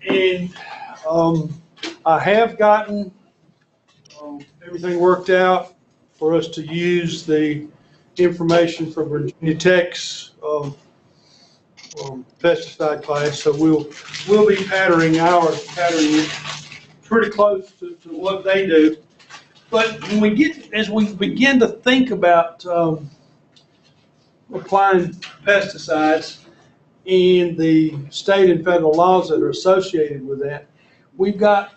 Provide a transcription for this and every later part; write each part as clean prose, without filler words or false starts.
And I have gotten everything worked out for us to use the information from Virginia Tech's pesticide class. So we'll be patterning it pretty close to what they do. But as we begin to think about applying pesticides and the state and federal laws that are associated with that, we've got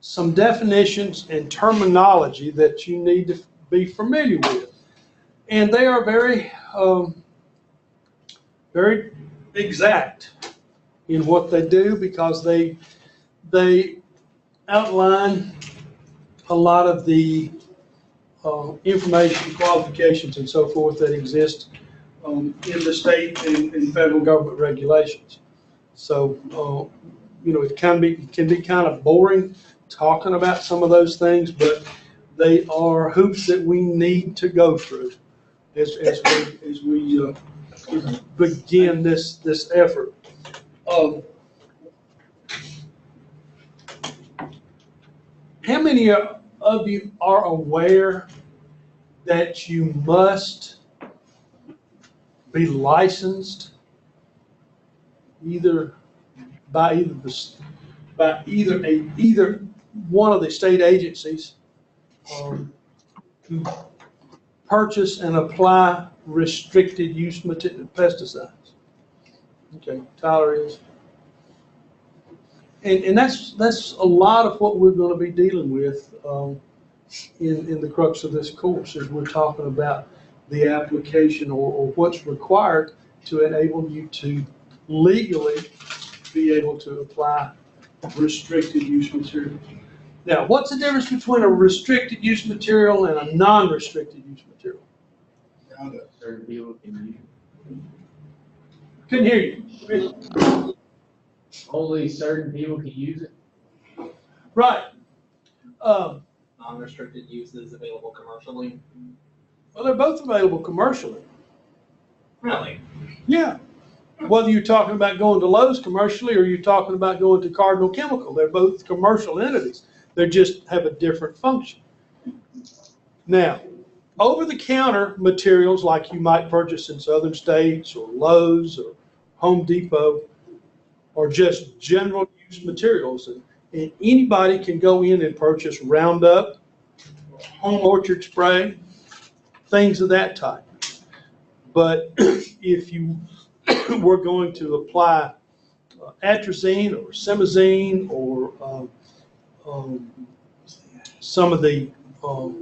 some definitions and terminology that you need to be familiar with. And they are very, very exact in what they do, because they outline a lot of the information, qualifications, and so forth that exist in the state and federal government regulations. So, it can be kind of boring talking about some of those things, but they are hoops that we need to go through as we begin this effort. How many of you are aware that you must be licensed either one of the state agencies to purchase and apply restricted use pesticides? Okay, Tyler is. And that's a lot of what we're going to be dealing with in the crux of this course, as we're talking about the application or what's required to enable you to legally be able to apply restricted use material. Now, what's the difference between a restricted use material and a non-restricted use material? Certain people can use. Couldn't hear you. Only certain people can use it. Right. Non-restricted use is available commercially. Well, they're both available commercially. Really? Yeah. Whether you're talking about going to Lowe's commercially or you're talking about going to Cardinal Chemical, they're both commercial entities. They just have a different function. Now, over-the-counter materials like you might purchase in southern states or Lowe's or Home Depot are just general use materials. And anybody can go in and purchase Roundup, home orchard spray, things of that type. But if you were going to apply atrazine or simazine or some of the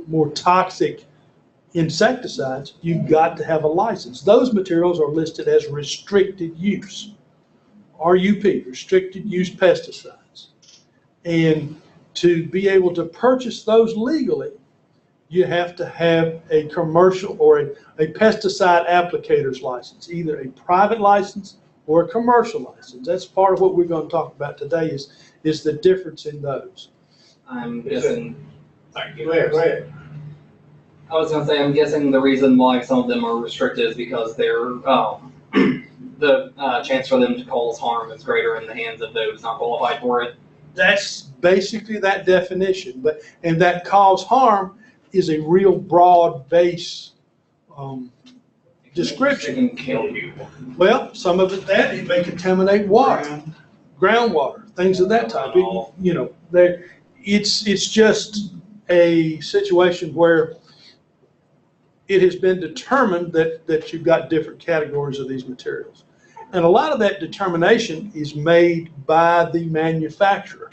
more toxic insecticides, you've got to have a license. Those materials are listed as restricted use, RUP, restricted use pesticides. And to be able to purchase those legally, you have to have a commercial or a pesticide applicator's license, either a private license or a commercial license. That's part of what we're going to talk about today is the difference in those. I'm guessing. Sorry, go ahead. I was going to say, I'm guessing the reason why some of them are restricted is because they're the chance for them to cause harm is greater in the hands of those not qualified for it. That's basically that definition, and that cause harm is a real broad base description. It can kill people. Well, some of it may contaminate water, groundwater, things of that type. It's just a situation where it has been determined that you've got different categories of these materials. And a lot of that determination is made by the manufacturer.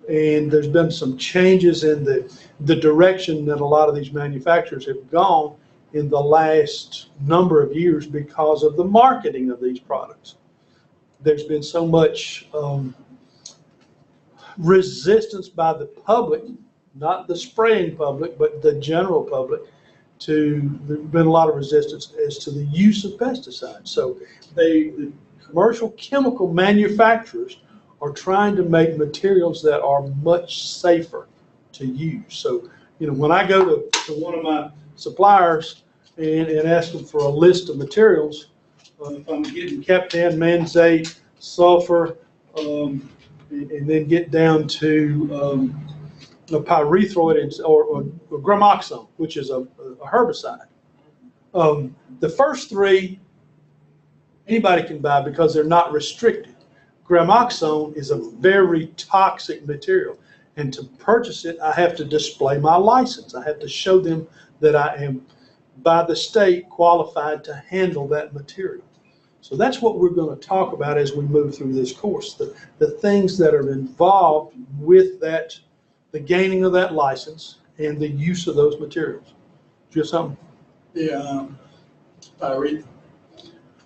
And there's been some changes in the direction that a lot of these manufacturers have gone in the last number of years because of the marketing of these products. There's been so much resistance by the public, not the spraying public, but the general public, there's been a lot of resistance as to the use of pesticides. So the commercial chemical manufacturers are trying to make materials that are much safer to use. So, when I go to one of my suppliers and ask them for a list of materials, if I'm getting Captan, Manzate, sulfur, and then get down to pyrethroid or gramoxone, which is a herbicide. The first three, anybody can buy because they're not restricted. Gramoxone is a very toxic material, and to purchase it, I have to display my license. I have to show them that I am, by the state, qualified to handle that material. So that's what we're going to talk about as we move through this course, the things that are involved with that, the gaining of that license and the use of those materials. Do you have something? Yeah, pyrethroid,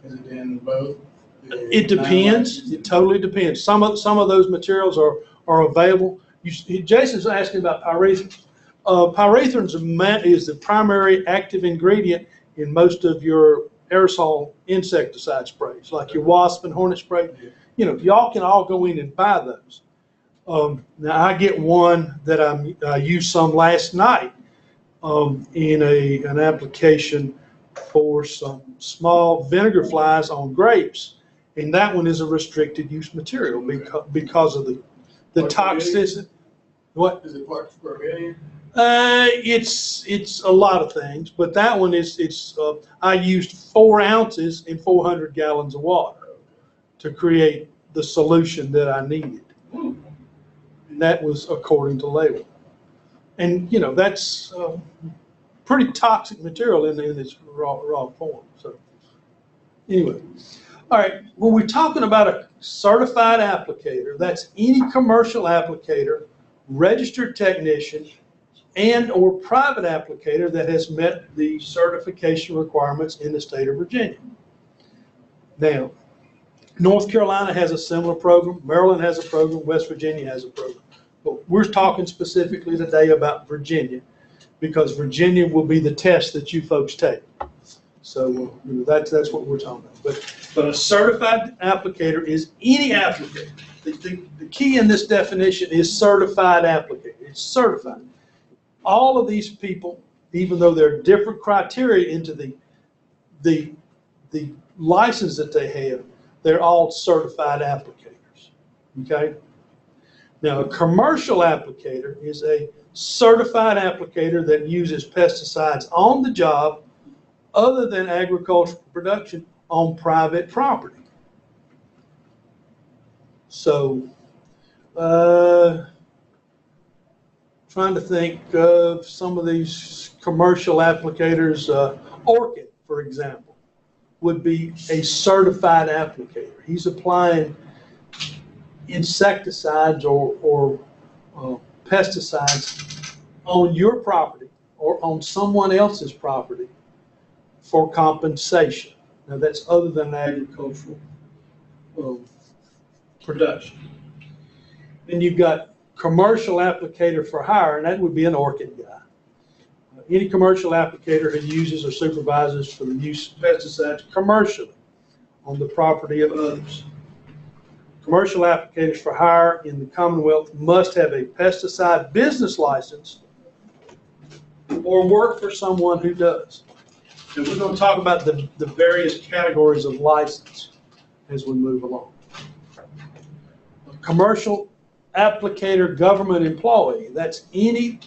is it in both? It depends. It totally depends. Some of those materials are available. Jason's asking about pyrethrin. Pyrethrin is the primary active ingredient in most of your aerosol insecticide sprays, like your wasp and hornet spray. You know, y'all can all go in and buy those. Now I get one that I used some last night in an application for some small vinegar flies on grapes, and that one is a restricted use material because of the toxicity. What? Is it parts per billion? It's a lot of things, but that one I used 4 ounces in 400 gallons of water to create the solution that I needed. And that was according to label. And you know, that's pretty toxic material in its raw form. So anyway, all right, when we're talking about a certified applicator, that's any commercial applicator, registered technician, and or private applicator that has met the certification requirements in the state of Virginia. Now, North Carolina has a similar program, Maryland has a program, West Virginia has a program. But we're talking specifically today about Virginia, because Virginia will be the test that you folks take. So you know, that's what we're talking about. But a certified applicator is any applicator. The key in this definition is certified applicator. It's certified. All of these people, even though there are different criteria into the license that they have, they're all certified applicators. Okay? Now, a commercial applicator is a certified applicator that uses pesticides on the job other than agricultural production on private property. So, trying to think of some of these commercial applicators. Orchid, for example, would be a certified applicator. He's applying insecticides or pesticides on your property or on someone else's property for compensation. Now that's other than agricultural production. Then you've got commercial applicator for hire, and that would be an orchid guy. Any commercial applicator who uses or supervises for the use of pesticides commercially on the property of others. Commercial applicators for hire in the Commonwealth must have a pesticide business license or work for someone who does. And we're going to talk about the various categories of license as we move along. A commercial applicator government employee, that's any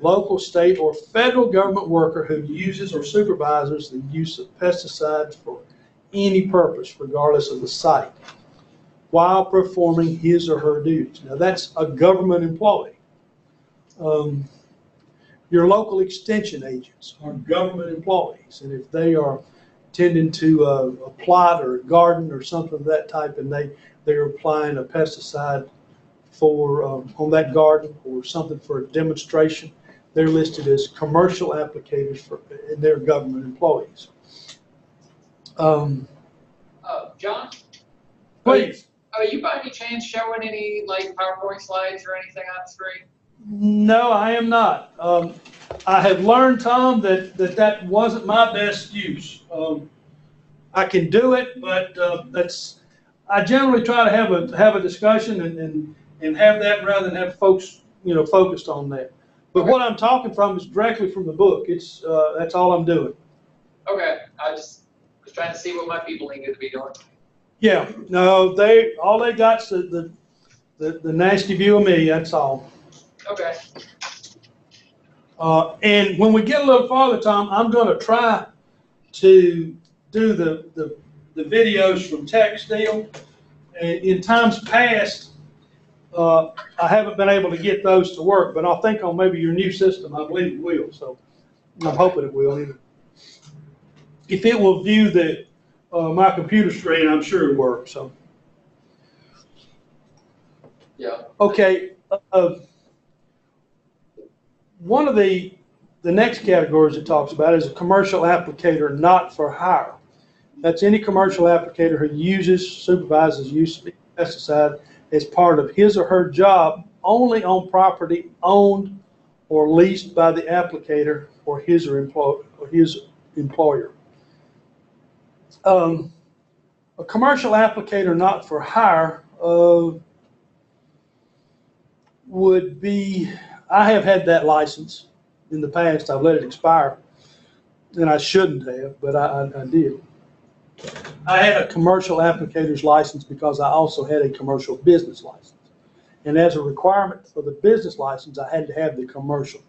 local, state, or federal government worker who uses or supervises the use of pesticides for any purpose, regardless of the site, while performing his or her duties. Now that's a government employee. Your local extension agents are government employees, and if they are tending to a plot or a garden or something of that type, and they're applying a pesticide for on that garden or something for a demonstration, they're listed as commercial applicators and they're government employees. John? Please. Are you by any chance showing any like PowerPoint slides or anything on the screen? No, I am not. I have learned, Tom, that wasn't my best use. I can do it, but I generally try to have a discussion and have that rather than have folks, focused on that. But what I'm talking from is directly from the book. It's that's all I'm doing. Okay, I just was trying to see what my people needed to be doing. Yeah, no, all they got's the nasty view of me, that's all. Okay. And when we get a little farther, Tom, I'm gonna try to do the videos from Textile. In times past, I haven't been able to get those to work, but I'll think on maybe your new system, I believe it will, so I'm hoping it will. If it will view my computer screen, I'm sure it works, so. Yeah. Okay, one of the next categories it talks about is a commercial applicator not for hire. That's any commercial applicator who supervises use of pesticide as part of his or her job only on property owned or leased by the applicator or his employer. A commercial applicator not for hire would be, I have had that license in the past. I've let it expire, and I shouldn't have, but I did. I had a commercial applicator's license because I also had a commercial business license. And as a requirement for the business license, I had to have the commercial.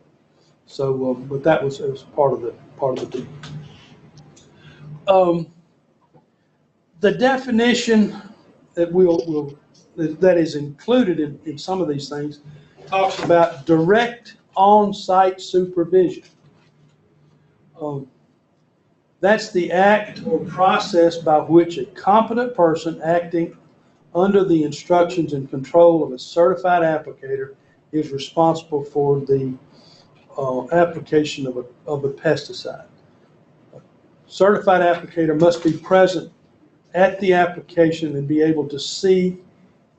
So, but it was part of the deal. The definition that that is included in some of these things talks about direct on-site supervision. That's the act or process by which a competent person acting under the instructions and control of a certified applicator is responsible for the application of a pesticide. A certified applicator must be present at the application and be able to see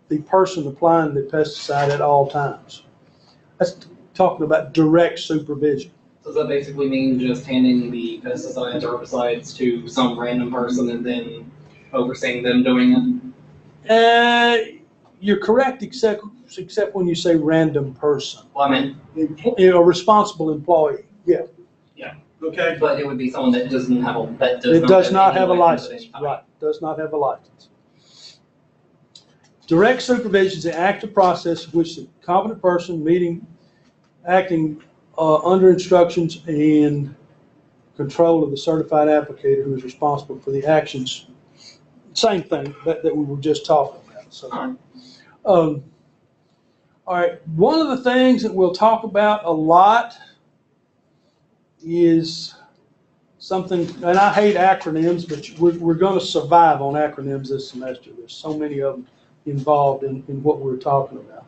the person applying the pesticide at all times. That's talking about direct supervision. Does that basically mean just handing the pesticides or herbicides to some random person and then overseeing them doing it? You're correct, except when you say random person. Well, I mean, A responsible employee, yeah. Yeah. Okay. but it would be someone that does not have a license, right, does not have a license. Direct supervision is the active process in which the competent person acting under instructions and control of the certified applicator who is responsible for the actions. Same thing that we were just talking about. So, all right, one of the things that we'll talk about a lot is something, and I hate acronyms, but we're going to survive on acronyms this semester. There's so many of them involved in what we're talking about.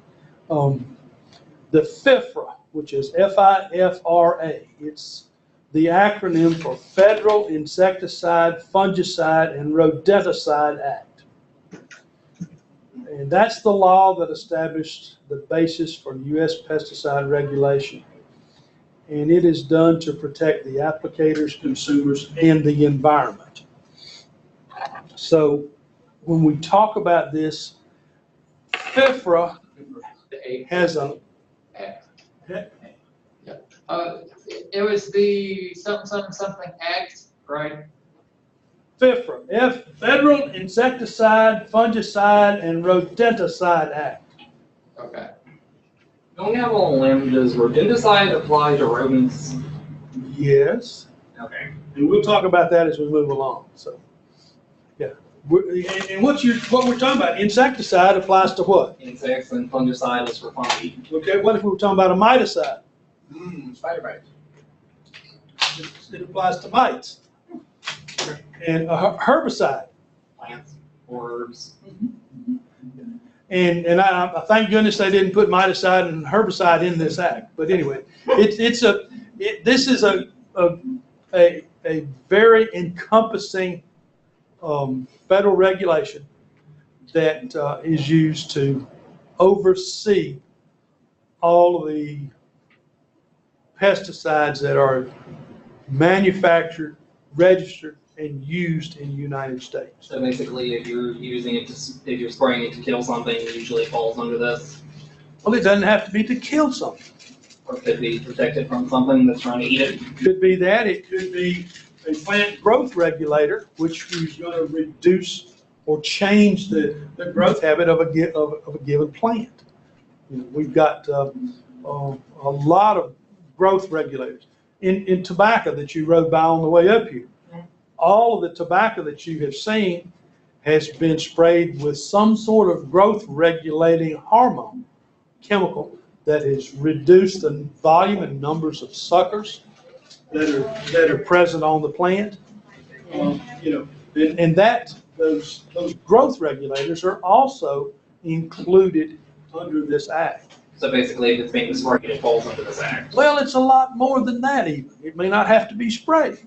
The FIFRA, which is FIFRA, it's the acronym for Federal Insecticide, Fungicide, and Rodenticide Act. And that's the law that established the basis for U.S. pesticide regulation. And it is done to protect the applicators, consumers, and the environment. So when we talk about this, FIFRA has a... It was the something act, right? FIFRA, Federal Insecticide, Fungicide, and Rodenticide Act. Okay. Going out on a limb, does rodenticide apply to rodents? Yes. Okay. And we'll talk about that as we move along. So, yeah. And what we're talking about, insecticide applies to what? Insects, and fungicide is for fungi. Okay, what if we were talking about a miticide? Spider bites. It applies to mites. And a herbicide. Plants or herbs. And I thank goodness they didn't put miticide and herbicide in this act. But anyway, this is a very encompassing federal regulation that is used to oversee all of the pesticides that are manufactured, registered, and used in the United States. So basically, if you're using it if you're spraying it to kill something, usually it falls under this. Well, it doesn't have to be to kill something. Or it could be protected from something that's trying to eat it. Could be that. It could be a plant growth regulator, which is going to reduce or change the growth habit of a given plant. You know, we've got a lot of growth regulators. In tobacco that you rode by on the way up here, all of the tobacco that you have seen has been sprayed with some sort of growth regulating hormone chemical that has reduced the volume and numbers of suckers that are present on the plant. You know, and those growth regulators are also included under this act. So basically, if it's being sprayed, it falls under this act. Well, it's a lot more than that even. It may not have to be sprayed.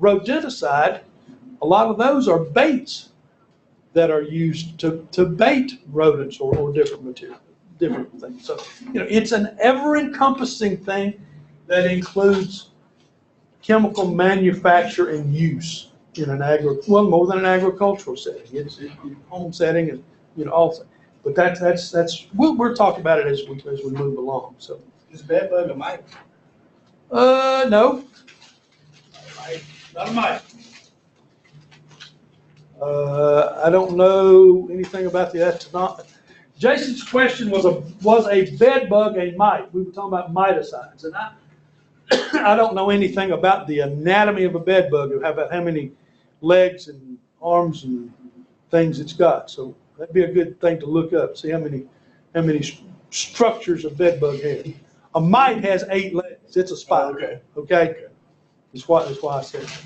Rodenticide, a lot of those are baits that are used to bait rodents or different material, different things. So, you know, it's an ever-encompassing thing that includes chemical manufacture and use in an more than an agricultural setting. It's home setting and, you know, also. But that's we'll talk about it as we move along. So Is bed bug a mite? no, not a mite. I don't know anything about the ethanol. Jason's question was a bed bug a mite? We were talking about miticides, and I don't know anything about the anatomy of a bed bug, or about how many legs and arms and things it's got. So that'd be a good thing to look up, see how many structures a bed bug has. A mite has 8 legs. It's a spider. Okay. That's why I said that.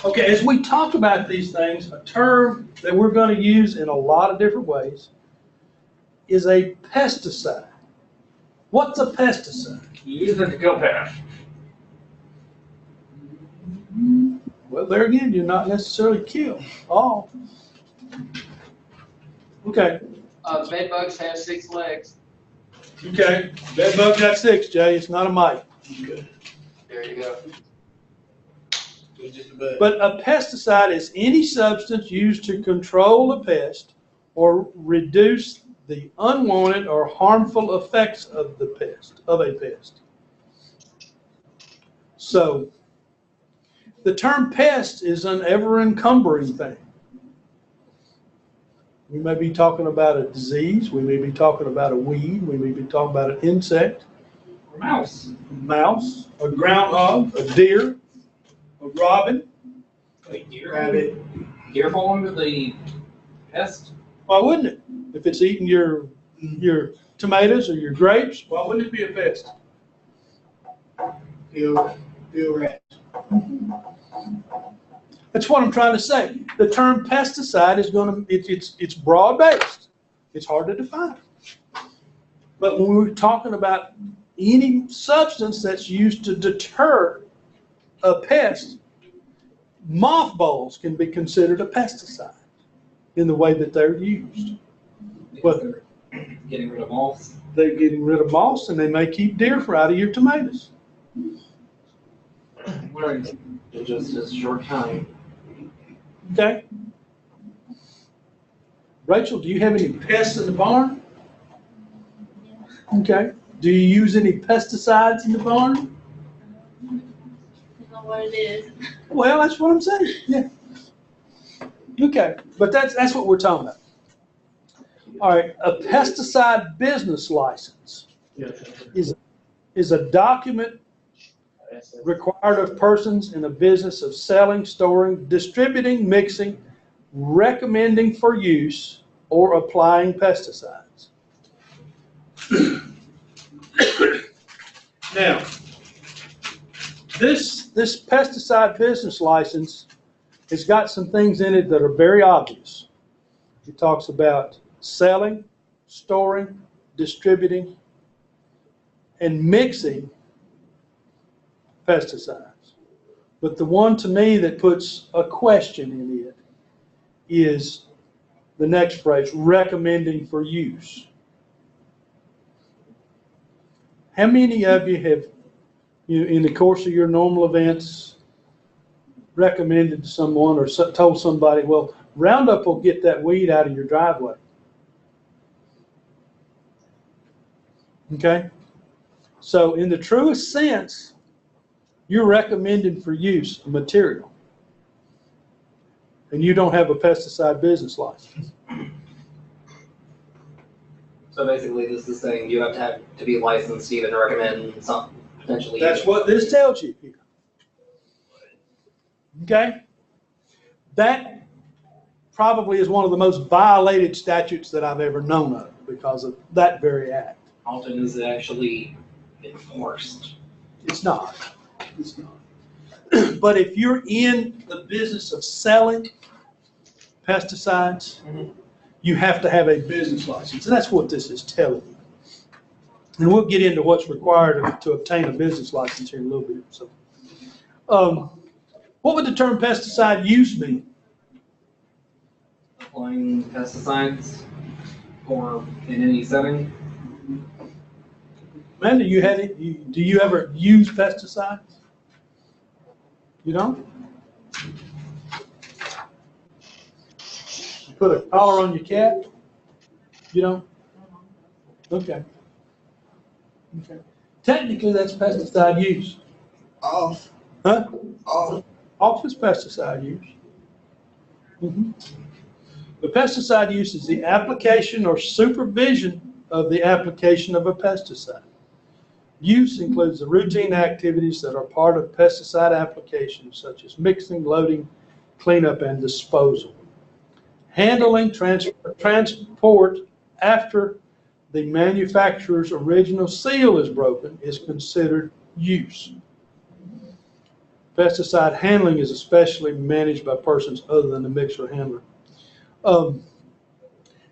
Okay, as we talk about these things, a term that we're going to use in a lot of different ways is a pesticide. What's a pesticide? Use it to kill pests. Well, there again, you're not necessarily kill all. Okay. Bed bugs have 6 legs. Okay. Bed bug got 6, Jay. It's not a mite. There you go. It's just a bug. But a pesticide is any substance used to control a pest or reduce the unwanted or harmful effects of a pest. So the term pest is an ever-encumbering thing. We may be talking about a disease, we may be talking about a weed, we may be talking about an insect, Or mouse. mouse, a groundhog, a deer, a robin. Wait, Rabbit. deer fall under the pest? Why wouldn't it? If it's eating your tomatoes or your grapes, why wouldn't it be a pest? Field rats. That's what I'm trying to say. The term pesticide is it's broad-based. It's hard to define. But when we're talking about any substance that's used to deter a pest, mothballs can be considered a pesticide in the way that they're used. Because they're getting rid of moths. They're getting rid of moths, and they may keep deer out of your tomatoes. In just a short time. Okay? Rachel, do you have any pests in the barn? Okay. Do you use any pesticides in the barn? Know what it is. Well, that's what I'm saying. Yeah. Okay, but that's what we're talking about. All right, a pesticide business license is a document required of persons in a business of selling, storing, distributing, mixing, recommending for use, or applying pesticides. Now, this pesticide business license has got some things in it that are very obvious. It talks about selling, storing, distributing, and mixing pesticides. But the one to me that puts a question in it is the next phrase, recommending for use. How many of you have, in the course of your normal events, recommended to someone or told somebody, well, Roundup will get that weed out of your driveway? Okay? So in the truest sense, you're recommending for use a material. and you don't have a pesticide business license. So basically, this is saying you have to be licensed to even recommend some potentially. That's what this tells you here. Okay? That probably is one of the most violated statutes that I've ever known of because of that very act. How often is it actually enforced? It's not. It's not. But if you're in the business of selling pesticides, you have to have a business license. And that's what this is telling you. And we'll get into what's required to obtain a business license here in a little bit. So, what would the term pesticide use mean? Applying pesticides or in any setting? Amanda, do you ever use pesticides? You don't? You put a collar on your cat? You don't? Okay. Okay. Technically, that's pesticide use. Off, Huh? off. Office pesticide use. The pesticide use is the application or supervision of the application of a pesticide. Use includes the routine activities that are part of pesticide applications, such as mixing, loading, cleanup, and disposal. Handling, transport after the manufacturer's original seal is broken is considered use. Pesticide handling is especially managed by persons other than the mixer handler. Now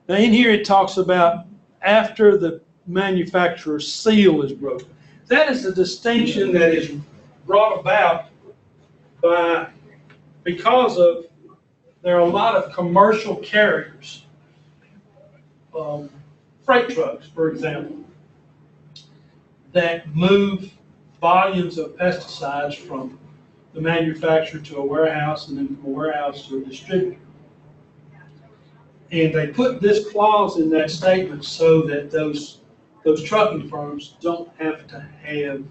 in here it talks about after the manufacturer's seal is broken. That is a distinction that is brought about because there are a lot of commercial carriers, freight trucks, for example, that move volumes of pesticides from the manufacturer to a warehouse and then from a warehouse to a distributor. And they put this clause in that statement so that those trucking firms don't have to have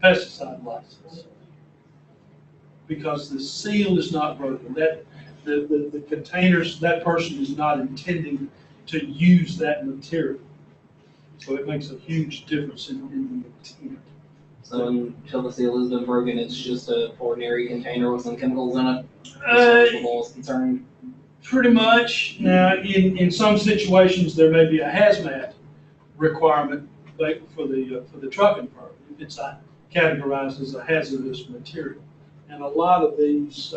pesticide license because the seal is not broken. That the containers, that person is not intending to use that material. So it makes a huge difference in the intent. So until the seal has been broken, it's just an ordinary container with some chemicals in it? As far as is concerned? Pretty much. Now, in some situations, there may be a hazmat requirement for the trucking firm if it's categorized as a hazardous material. And a lot of these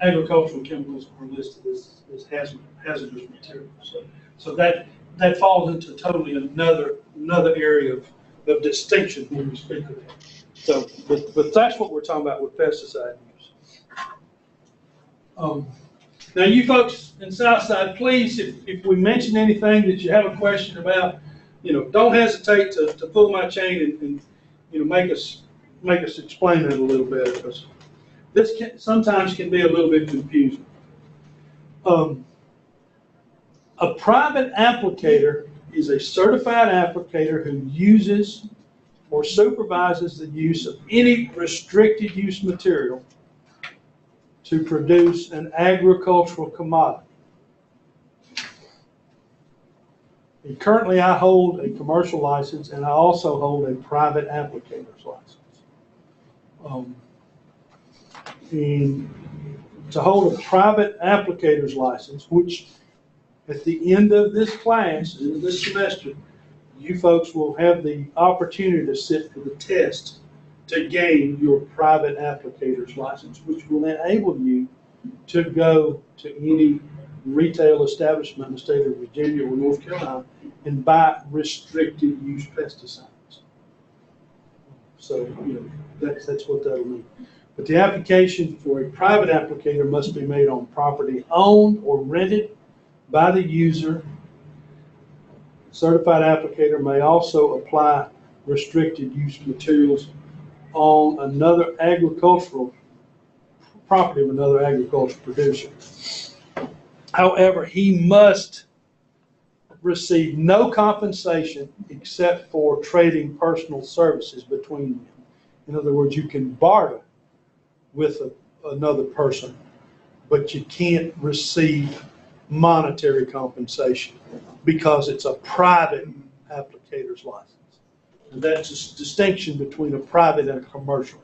agricultural chemicals are listed as hazardous materials. So that falls into totally another area of distinction when we speak of that. So, but that's what we're talking about with pesticide use. Now, you folks in Southside, please, if we mention anything that you have a question about, don't hesitate to pull my chain and make us explain it a little bit, because this sometimes can be a little bit confusing. A private applicator is a certified applicator who uses or supervises the use of any restricted use material to produce an agricultural commodity. And currently, I hold a commercial license, and I also hold a private applicator's license. And to hold a private applicator's license, which at the end of this class, end of this semester, you folks will have the opportunity to sit for the test to gain your private applicator's license, which will enable you to go to any retail establishment in the state of Virginia or North Carolina and buy restricted use pesticides. So, that's what that'll mean. But the application for a private applicator must be made on property owned or rented by the user. Certified applicator may also apply restricted use materials on another agricultural property of another agricultural producer. However, he must receive no compensation except for trading personal services between them. In other words, you can barter with another person, but you can't receive monetary compensation because it's a private applicator's license. And that's a distinction between a private and a commercial.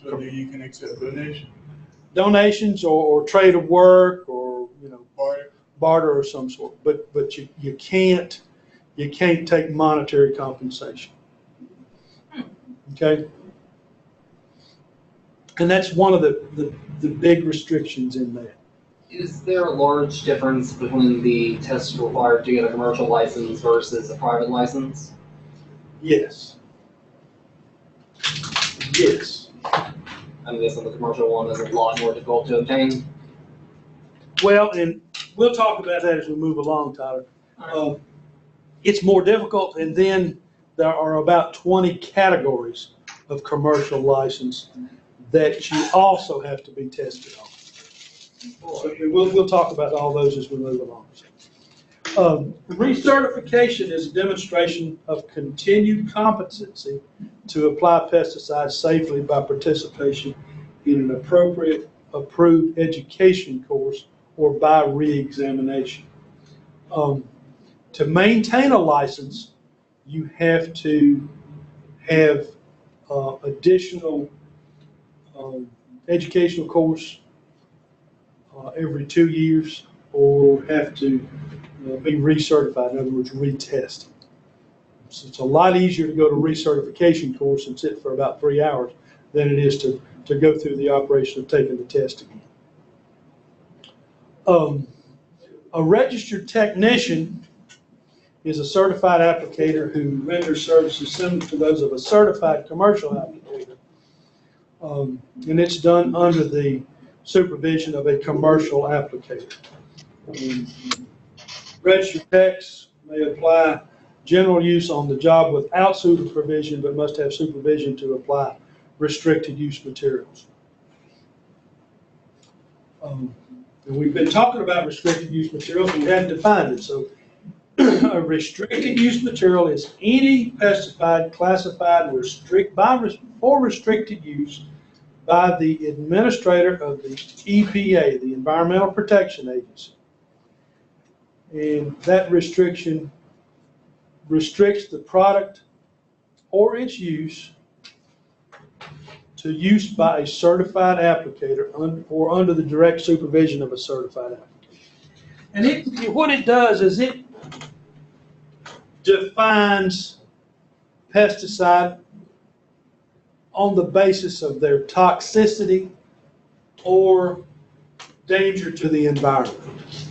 So then you can accept donation, Donations or trade of work or, barter. barter or some sort, but you can't take monetary compensation. Okay? And that's one of the big restrictions in that. Is there a large difference between the tests required to get a commercial license versus a private license? Yes. Yes. I'm guessing the commercial one is a lot more difficult to obtain. Well, and we'll talk about that as we move along, Tyler. It's more difficult, and then there are about 20 categories of commercial license that you also have to be tested on. So we'll talk about all those as we move along. Recertification is a demonstration of continued competency to apply pesticides safely by participation in an appropriate approved education course or by re-examination. To maintain a license, you have to have additional educational course every 2 years, or have to be recertified, in other words, retested. So it's a lot easier to go to a recertification course and sit for about 3 hours than it is to go through the operation of taking the test again. A registered technician is a certified applicator who renders services similar to those of a certified commercial applicator. And it's done under the supervision of a commercial applicator. Registered techs may apply general use on the job without supervision, but must have supervision to apply restricted use materials. And we've been talking about restricted use materials, and we hadn't defined it. So a restricted use material is any pesticide classified for restricted use by the administrator of the EPA, the Environmental Protection Agency. And that restriction restricts the product or its use to use by a certified applicator or under the direct supervision of a certified applicator. And what it does is it defines pesticide on the basis of their toxicity or danger to the environment.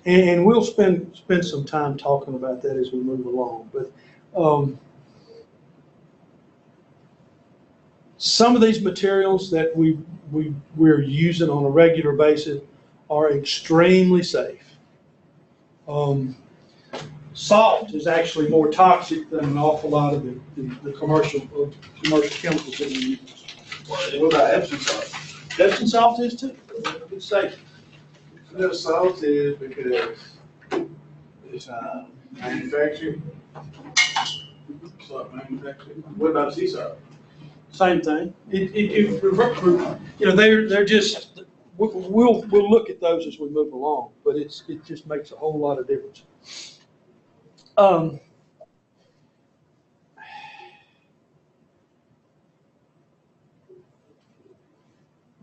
And we'll spend some time talking about that as we move along. But some of these materials that we're using on a regular basis are extremely safe. Salt is actually more toxic than an awful lot of the commercial chemicals that we use. What about Epsom salt? Epsom salt is too. It's safe. No, salt is because it's manufactured. Salt manufactured. What about sea salt? Same thing. They're just. We'll look at those as we move along, but it just makes a whole lot of difference.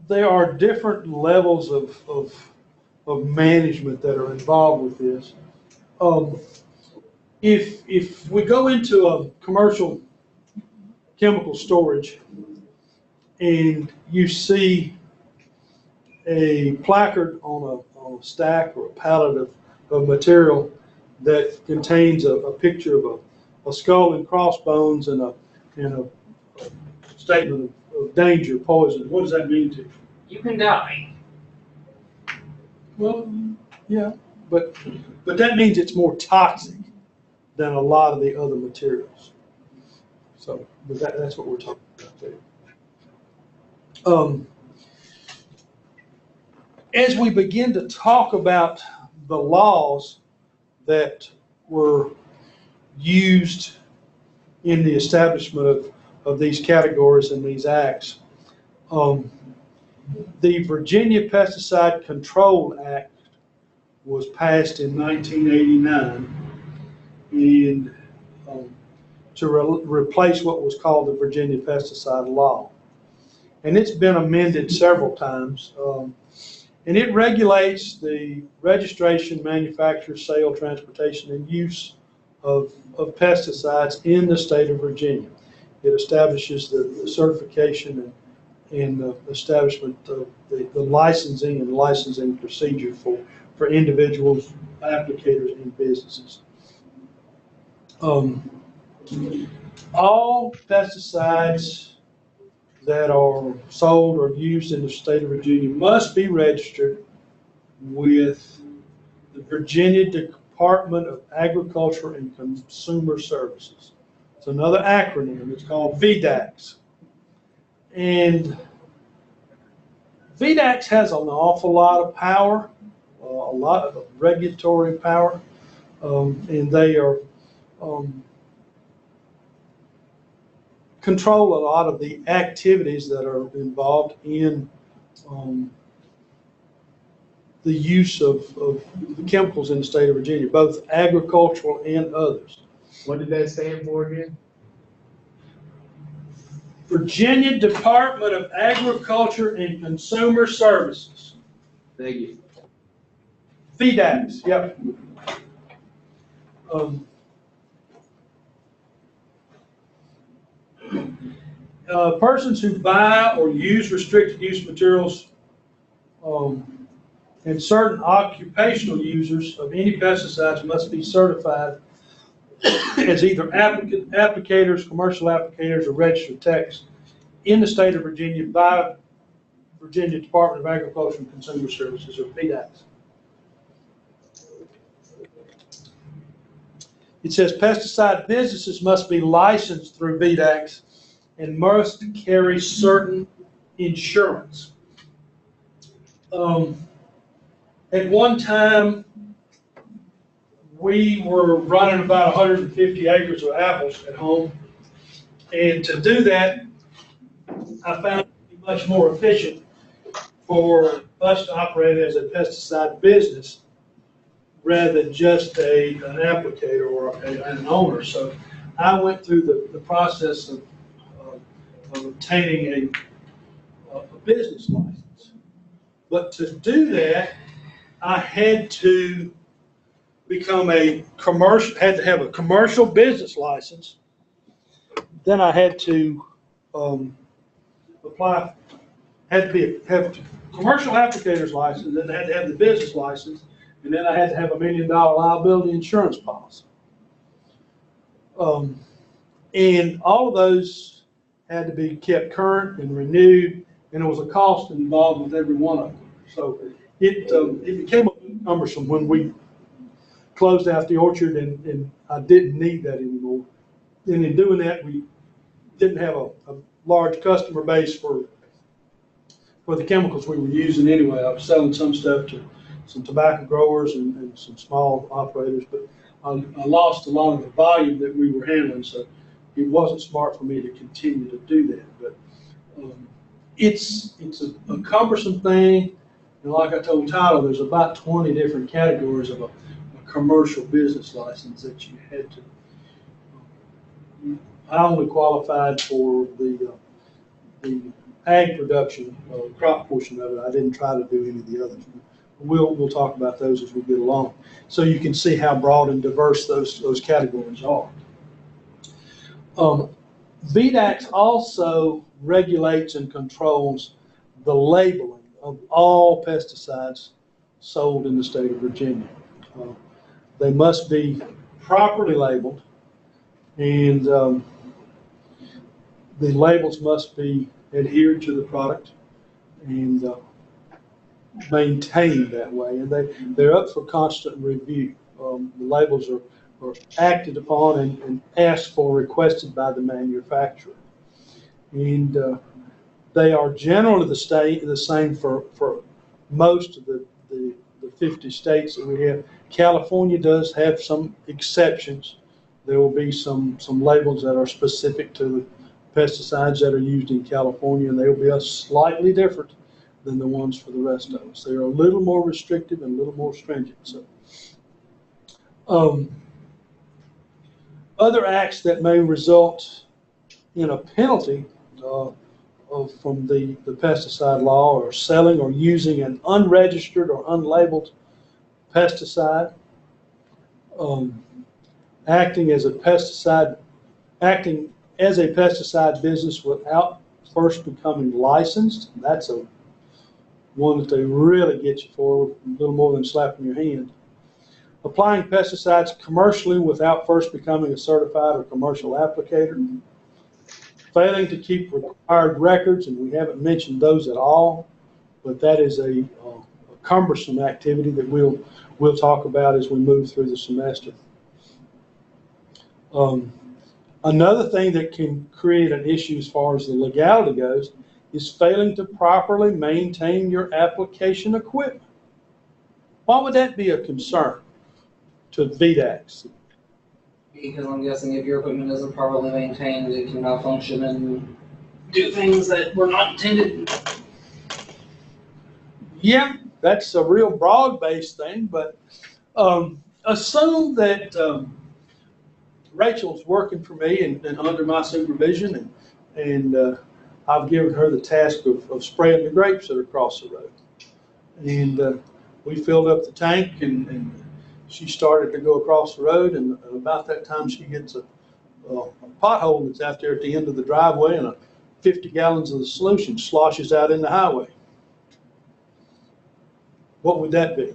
There are different levels of management that are involved with this. If we go into a commercial chemical storage and you see a placard on a stack or a pallet of material that contains a picture of a skull and crossbones and a statement of danger, poison, what does that mean to you? You can die. Well, yeah, but that means it's more toxic than a lot of the other materials. So, but that's what we're talking about there. As we begin to talk about the laws that were used in the establishment of these categories in these acts. The Virginia Pesticide Control Act was passed in 1989 and to replace what was called the Virginia Pesticide Law. And it's been amended several times. And it regulates the registration, manufacture, sale, transportation, and use of pesticides in the state of Virginia. It establishes the certification and the establishment of the licensing and licensing procedure for individuals, applicators, and businesses. All pesticides that are sold or used in the state of Virginia must be registered with the Virginia Department of Agriculture and Consumer Services. It's another acronym. It's called VDACS. And VDACS has an awful lot of power, a lot of regulatory power, and they are control a lot of the activities that are involved in the use of chemicals in the state of Virginia, both agricultural and others. What did that stand for again? Virginia Department of Agriculture and Consumer Services. Thank you. VDACS, yep. Persons who buy or use restricted use materials and certain occupational users of any pesticides must be certified as either applicators, commercial applicators, or registered techs in the state of Virginia by Virginia Department of Agriculture and Consumer Services, or VDACS. It says pesticide businesses must be licensed through VDACS and must carry certain insurance. At one time, we were running about 150 acres of apples at home. And to do that, I found it to be much more efficient for us to operate as a pesticide business rather than just an applicator or an owner. So I went through the process of obtaining a business license. But to do that, I had to become had to have a commercial business license. Then I had to apply, have commercial applicator's license, then I had to have the business license, and then I had to have $1 million liability insurance policy. And all of those had to be kept current and renewed, and there was a cost involved with every one of them. So it became a bit cumbersome when we closed out the orchard, and I didn't need that anymore. And in doing that, we didn't have a large customer base for the chemicals we were using anyway. I was selling some stuff to some tobacco growers and some small operators, but I lost a lot of the volume that we were handling, so it wasn't smart for me to continue to do that. But it's a cumbersome thing, and like I told Tyler, there's about 20 different categories of a commercial business license that you had to. I only qualified for the ag production crop portion of it. I didn't try to do any of the others. We'll talk about those as we get along, so you can see how broad and diverse those categories are. VDACS also regulates and controls the labeling of all pesticides sold in the state of Virginia. They must be properly labeled, and the labels must be adhered to the product and maintained that way. And they're up for constant review. The labels are acted upon and asked for, requested by the manufacturer. And they are generally the same for most of the 50 states that we have. California does have some exceptions. There will be some labels that are specific to the pesticides that are used in California, and they'll be a slightly different than the ones for the rest of us. They're a little more restrictive and a little more stringent. So, other acts that may result in a penalty from the pesticide law are selling or using an unregistered or unlabeled pesticide, acting as a pesticide business without first becoming licensed. That's a one that they really get you for, a little more than slapping your hand. Applying pesticides commercially without first becoming a certified or commercial applicator. Failing to keep required records, and we haven't mentioned those at all, but that is a cumbersome activity that we'll talk about as we move through the semester. Another thing that can create an issue as far as the legality goes is failing to properly maintain your application equipment. Why would that be a concern to VDACs? Because I'm guessing if your equipment isn't properly maintained, it can malfunction and do things that were not intended. Yeah, that's a real broad-based thing, but assume that Rachel's working for me and under my supervision, and I've given her the task of spraying the grapes that are across the road. And we filled up the tank, and she started to go across the road, and about that time she gets a pothole that's out there at the end of the driveway, and 50 gallons of the solution sloshes out in the highway. What would that be?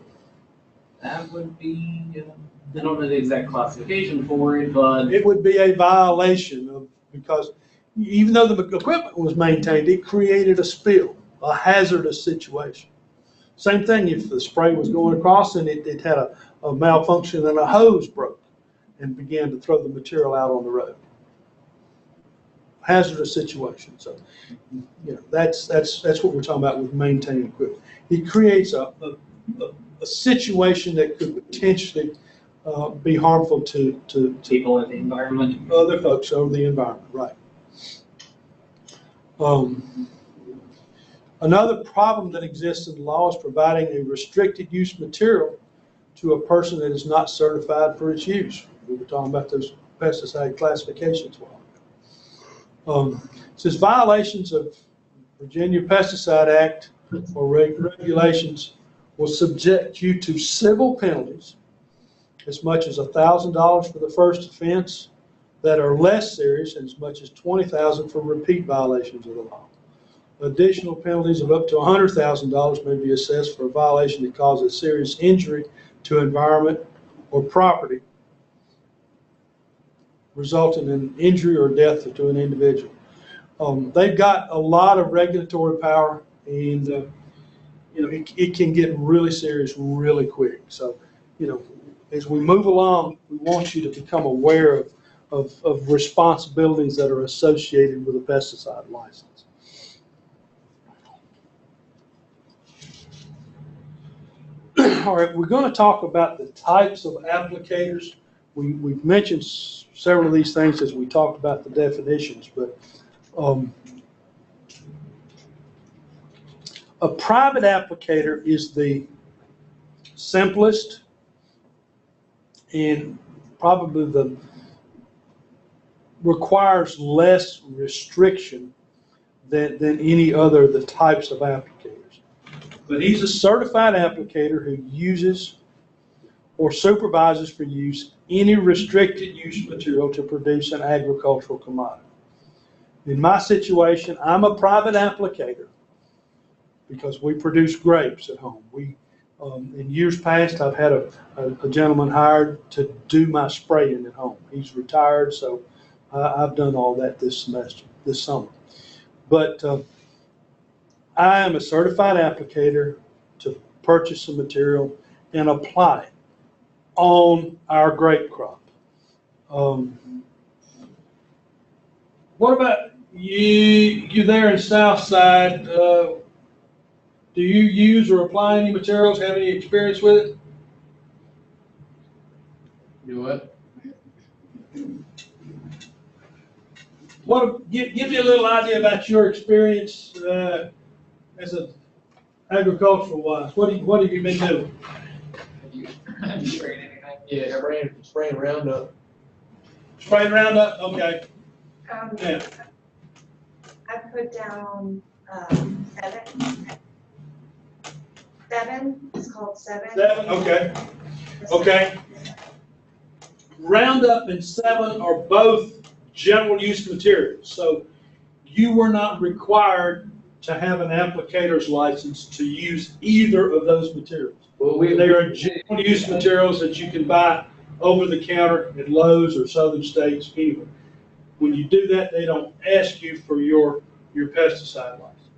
That would be, I don't know the exact classification for it, but It would be a violation because even though the equipment was maintained, it created a spill, a hazardous situation. Same thing if the spray was going across and it had a malfunction and a hose broke and began to throw the material out on the road. Hazardous situation. So, that's what we're talking about with maintaining equipment. It creates a situation that could potentially be harmful to people in the environment. other folks over the environment, right. Another problem that exists in the law is providing a restricted use material to a person that is not certified for its use. We were talking about those pesticide classifications a while ago. Says violations of Virginia Pesticide Act or regulations will subject you to civil penalties as much as $1,000 for the first offense that are less serious, and as much as $20,000 for repeat violations of the law. Additional penalties of up to $100,000 may be assessed for a violation that causes serious injury to environment or property, resulting in injury or death to an individual. They've got a lot of regulatory power, and it can get really serious really quick. So, as we move along, we want you to become aware of responsibilities that are associated with a pesticide license. All right, we're going to talk about the types of applicators. We've mentioned several of these things as we talked about the definitions, but a private applicator is the simplest and probably the requires less restriction than any other of the types of applicators. But he's a certified applicator who uses or supervises for use any restricted use material to produce an agricultural commodity. In my situation, I'm a private applicator because we produce grapes at home. In years past, I've had a gentleman hired to do my spraying at home. He's retired, so I've done all that this summer. But I am a certified applicator to purchase some material and apply it on our grape crop. What about you there in Southside? Do you use or apply any materials? Have any experience with it? Do what? Give me a little idea about your experience as a agricultural wise. What have you been doing? Have you sprayed anything? Yeah, spraying Roundup. Spraying Roundup? Okay. Yeah. I put down, 7. 7, it's called 7. 7, okay. Okay. Roundup and 7 are both general use materials, so you were not required to have an applicator's license to use either of those materials. Well, They are general use materials that you can buy over the counter at Lowe's or Southern States, anywhere. When you do that, they don't ask you for your pesticide license.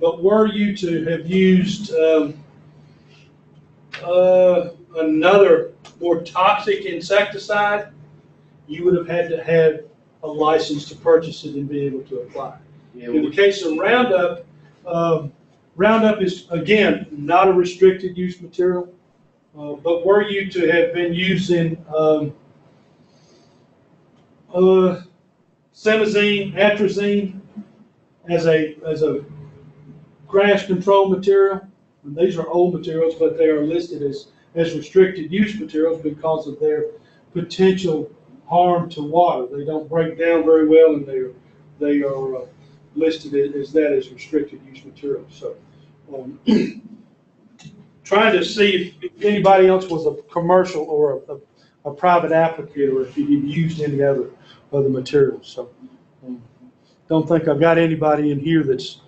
But were you to have used another more toxic insecticide, you would have had to have a license to purchase it and be able to apply. yeah, In the case of Roundup, Roundup is, again, not a restricted use material, but were you to have been using simazine, atrazine as a grass control material, and these are old materials, but they are listed as restricted use materials because of their potential harm to water. They don't break down very well, and they are listed as that as restricted use materials. So, trying to see if anybody else was a commercial or a private applicator, if you've used any other materials. So, don't think I've got anybody in here that's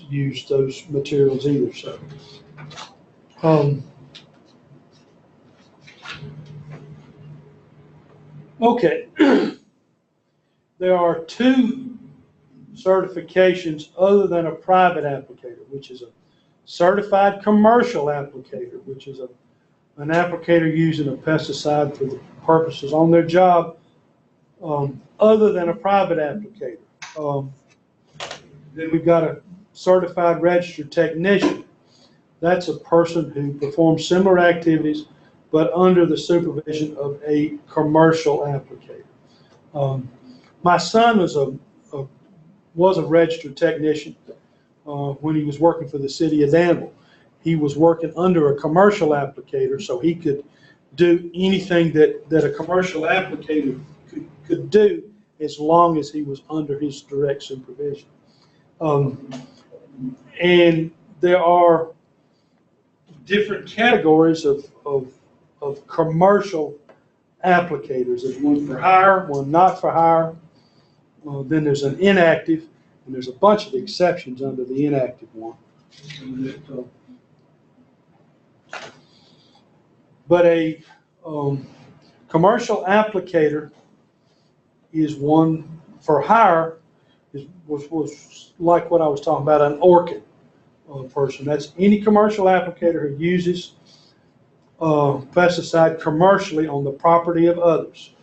used those materials either. So, okay. There are 2 certifications other than a private applicator, which is a certified commercial applicator, which is an applicator using a pesticide for the purposes on their job, other than a private applicator. Then we've got a certified registered technician. That's a person who performs similar activities, but under the supervision of a commercial applicator. My son was a registered technician when he was working for the city of Danville. He was working under a commercial applicator, so he could do anything that a commercial applicator could do as long as he was under his direct supervision. And there are different categories of commercial applicators. There's one for hire, one not for hire. Then there's an inactive, and there's a bunch of exceptions under the inactive one. But a commercial applicator is one for hire, was like what I was talking about, an orchid person. That's any commercial applicator who uses pesticide commercially on the property of others.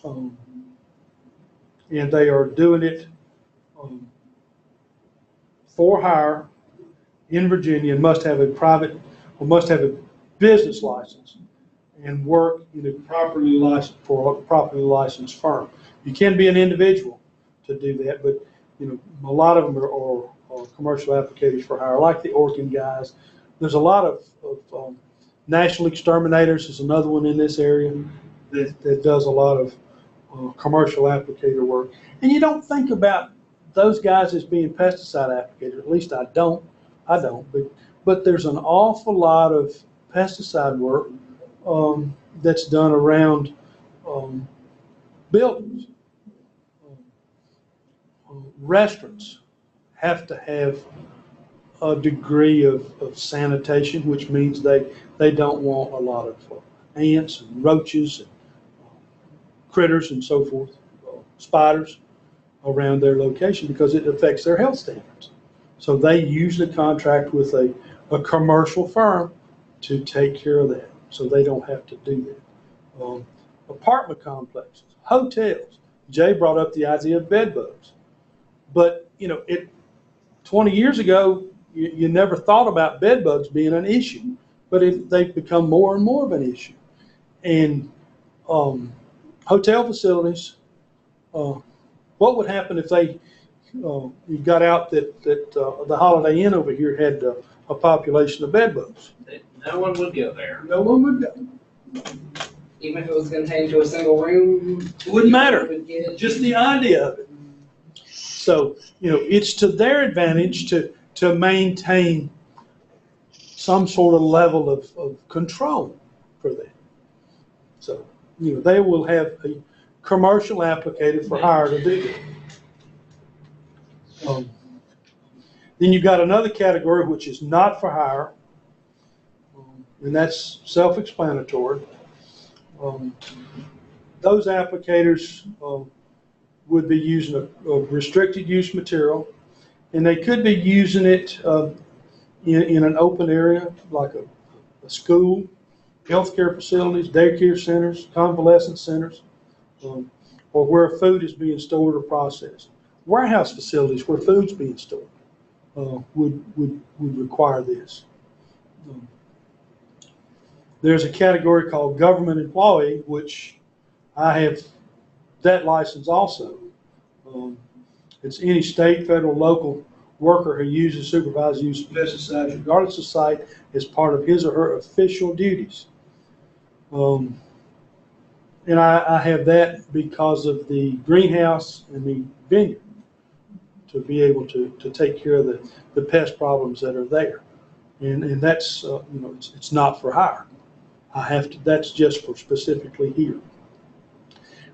And they are doing it for hire in Virginia, and must have a private, or must have a business license and work in a properly licensed firm. You can be an individual to do that, but a lot of them are commercial applicators for hire, like the Orkin guys. There's a lot of National Exterminators is another one in this area that does a lot of commercial applicator work. And you don't think about those guys as being pesticide applicators. At least I don't. But there's an awful lot of pesticide work that's done around buildings. Restaurants have to have a degree of sanitation, which means they don't want a lot of ants and roaches and critters and so forth, spiders around their location, because it affects their health standards. So they usually contract with a commercial firm to take care of that, so they don't have to do that. Apartment complexes, hotels. Jay brought up the idea of bed bugs, but 20 years ago, you never thought about bed bugs being an issue, but they've become more and more of an issue. And hotel facilities What would happen if you got out that the Holiday Inn over here had a population of bedbugs? No one would go there. No one would go. Even if it was contained to a single room. Wouldn't matter. Would get Just the idea of it. So, it's to their advantage to maintain some sort of level of control for them. So, they will have a commercial applicator for hire to do that. Then you've got another category which is not for hire, and that's self-explanatory. Those applicators would be using a restricted use material, and they could be using it in an open area like a school, healthcare facilities, daycare centers, convalescent centers, or where food is being stored or processed. Warehouse facilities where food's being stored would require this. There's a category called government employee, which I have that license also. It's any state, federal, local worker who uses, supervises use of pesticides, regardless of site, as part of his or her official duties. And I have that because of the greenhouse and the vineyard, to be able to take care of the pest problems that are there. And that's, it's not for hire. That's just for specifically here.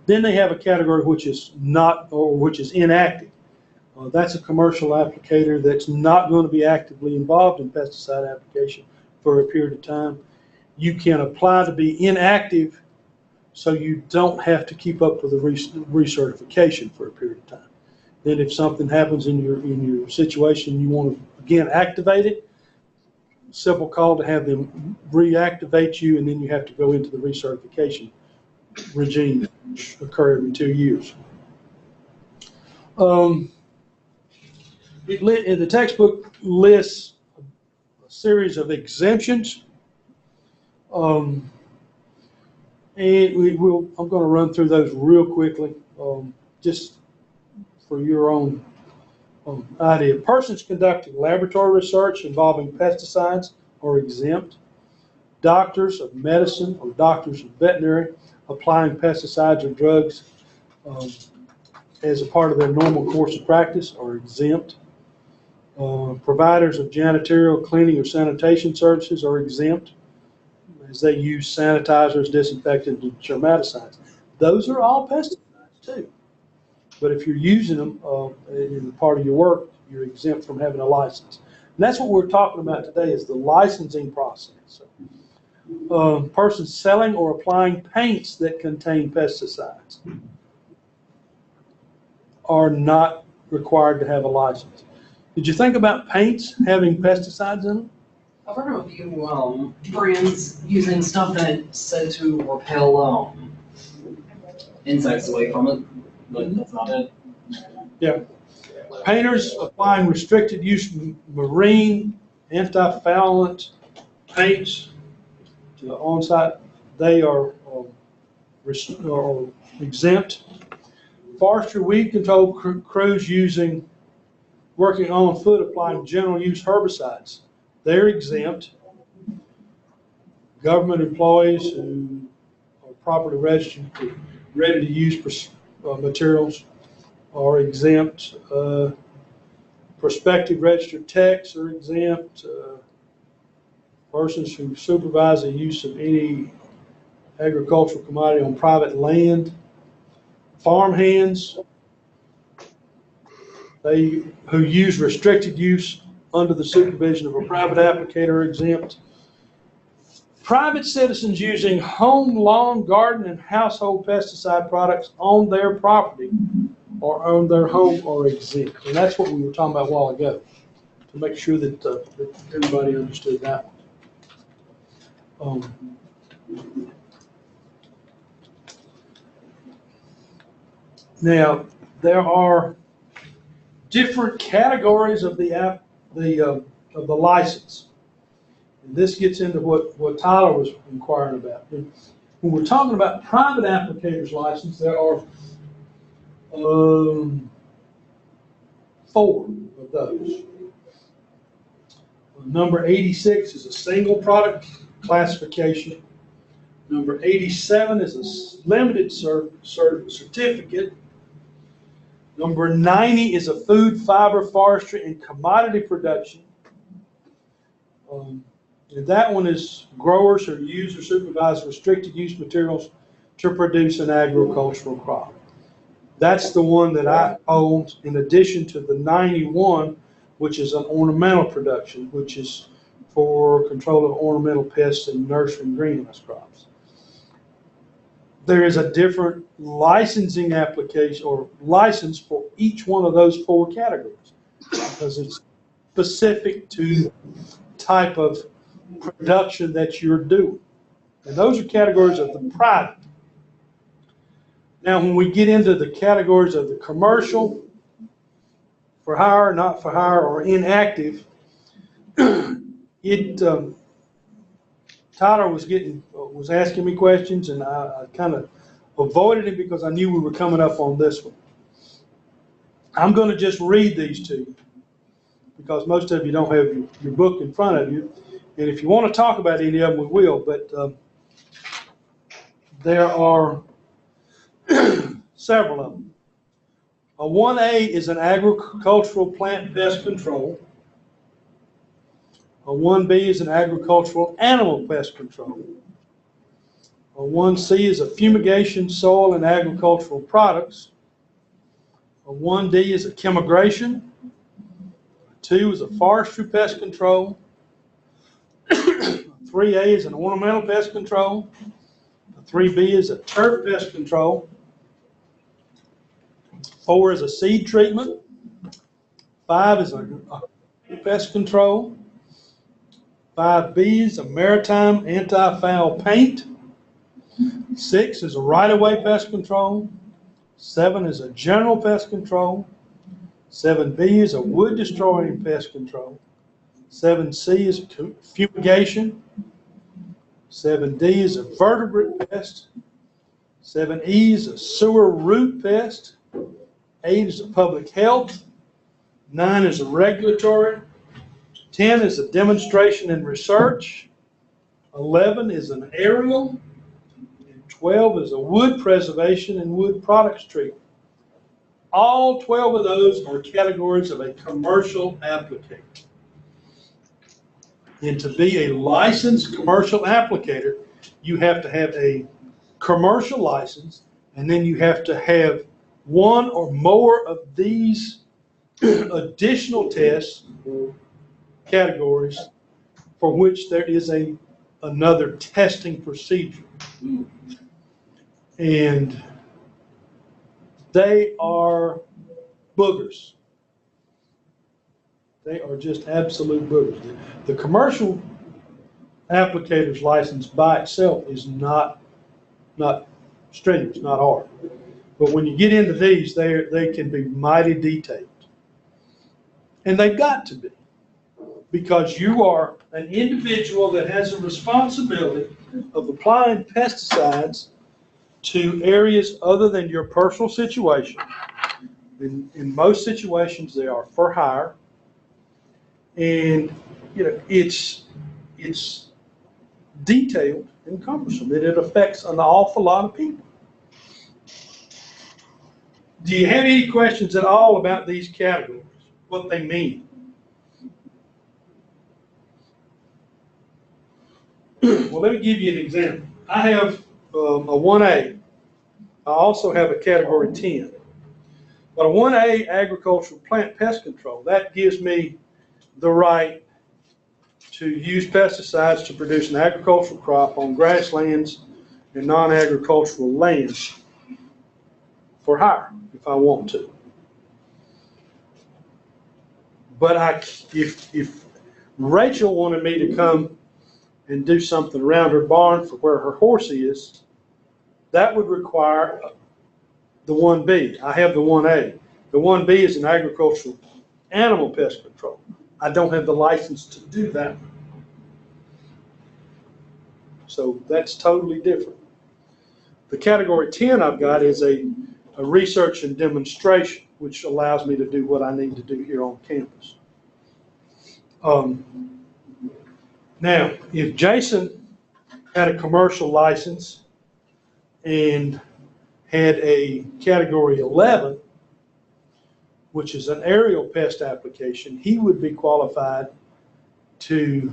Then they have a category which is not, or which is inactive. That's a commercial applicator that's not going to be actively involved in pesticide application for a period of time. You can apply to be inactive, so you don't have to keep up with the recertification for a period of time. Then if something happens in your situation, you want to again activate it, simple call to have them reactivate you, and then you have to go into the recertification regime, which occur every 2 years. The textbook lists a series of exemptions. And I'm going to run through those real quickly, just for your own idea. Persons conducting laboratory research involving pesticides are exempt. Doctors of medicine or doctors of veterinary applying pesticides or drugs as a part of their normal course of practice are exempt. Providers of janitorial, cleaning, or sanitation services are exempt, as they use sanitizers, disinfectants, and germaticides. Those are all pesticides too. But if you're using them in part of your work, you're exempt from having a license. And that's what we're talking about today, is the licensing process. So, persons selling or applying paints that contain pesticides are not required to have a license. Did you think about paints having pesticides in them? I've heard of a few brands using stuff that's said to repel insects away from it, but that's not it. Yeah. Painters applying restricted use marine anti-foulant paints to on-site, they are exempt. Forestry weed control crews working on foot applying general use herbicides, they're exempt. Government employees who are properly registered for ready-to-use materials are exempt. Prospective registered techs are exempt. Persons who supervise the use of any agricultural commodity on private land. Farm hands, who use restricted use under the supervision of a private applicator are exempt. Private citizens using home, lawn, garden, and household pesticide products on their property or on their home are exempt. And that's what we were talking about a while ago, to make sure that everybody understood that one. Now, there are different categories of the license. And this gets into what Tyler was inquiring about. When we're talking about private applicators license, there are 4 of those. Number 86 is a single product classification. Number 87 is a limited certificate. Number 90 is a food, fiber, forestry, and commodity production. And that one is growers who use or supervise restricted use materials to produce an agricultural crop. That's the one that I own, in addition to the 91, which is an ornamental production, which is for control of ornamental pests in nursery and greenhouse crops. There is a different licensing application or license for each one of those 4 categories because it's specific to the type of production that you're doing. And those are categories of the private. Now, when we get into the categories of the commercial, for hire, not for hire, or inactive, Tyler was asking me questions, and I kind of avoided it because I knew we were coming up on this one. I'm going to just read these to you because most of you don't have your book in front of you, and if you want to talk about any of them, we will. But there are several of them. A 1A is an agricultural plant pest control. A 1B is an agricultural animal pest control. A 1C is a fumigation, soil, and agricultural products. A 1D is a chemigration. A 2 is a forestry pest control. 3A is an ornamental pest control. A 3B is a turf pest control. 4 is a seed treatment. 5 is a pest control. 5B is a maritime anti-foul paint. 6 is a right-of-way pest control. 7 is a general pest control. 7B is a wood destroying pest control. 7C is fumigation. 7D is a vertebrate pest. 7E is a sewer root pest. 8 is a public health. 9 is a regulatory. 10 is a demonstration and research. 11 is an aerial. And 12 is a wood preservation and wood products treatment. All 12 of those are categories of a commercial applicator. And to be a licensed commercial applicator, you have to have a commercial license, and then you have to have one or more of these additional tests categories for which there is another testing procedure. And they are boogers. They are just absolute boogers. The commercial applicator's license by itself is not strenuous, not hard. But when you get into these, they can be mighty detailed. And they've got to be, because you are an individual that has a responsibility of applying pesticides to areas other than your personal situation. In most situations, they are for hire. And it's detailed and cumbersome, and it affects an awful lot of people. Do you have any questions at all about these categories, what they mean? Well, let me give you an example. I have a 1A. I also have a category 10. But a 1A agricultural plant pest control, that gives me the right to use pesticides to produce an agricultural crop on grasslands and non-agricultural lands for hire if I want to. But if Rachel wanted me to come and do something around her barn for where her horse is, that would require the 1B. I have the 1A. The 1B is an agricultural animal pest control. I don't have the license to do that. So that's totally different. The category 10 I've got is a a research and demonstration, which allows me to do what I need to do here on campus. Now, if Jason had a commercial license and had a category 11, which is an aerial pest application, he would be qualified to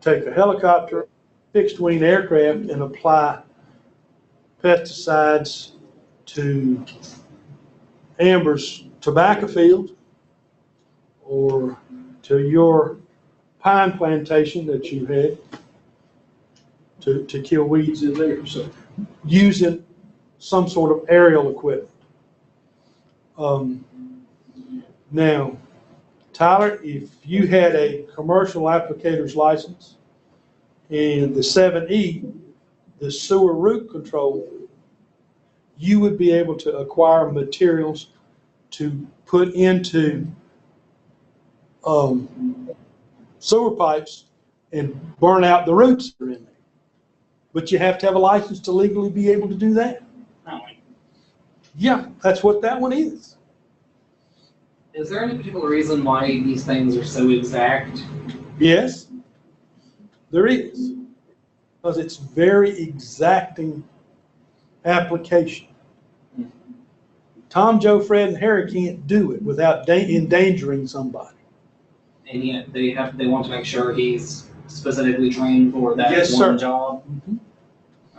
take a helicopter, fixed wing aircraft, and apply pesticides to Amber's tobacco field or to your pine plantation that you had to kill weeds in there. So using some sort of aerial equipment. Now, Tyler, if you had a commercial applicator's license and the 7E, the sewer root control, you would be able to acquire materials to put into sewer pipes and burn out the roots that are in there. But you have to have a license to legally be able to do that. Yeah, that's what that one is. Is there any particular reason why these things are so exact? Yes, there is. Because it's very exacting application. Tom, Joe, Fred, and Harry can't do it without endangering somebody. And yet they want to make sure he's specifically trained for that Yes, one sir. job.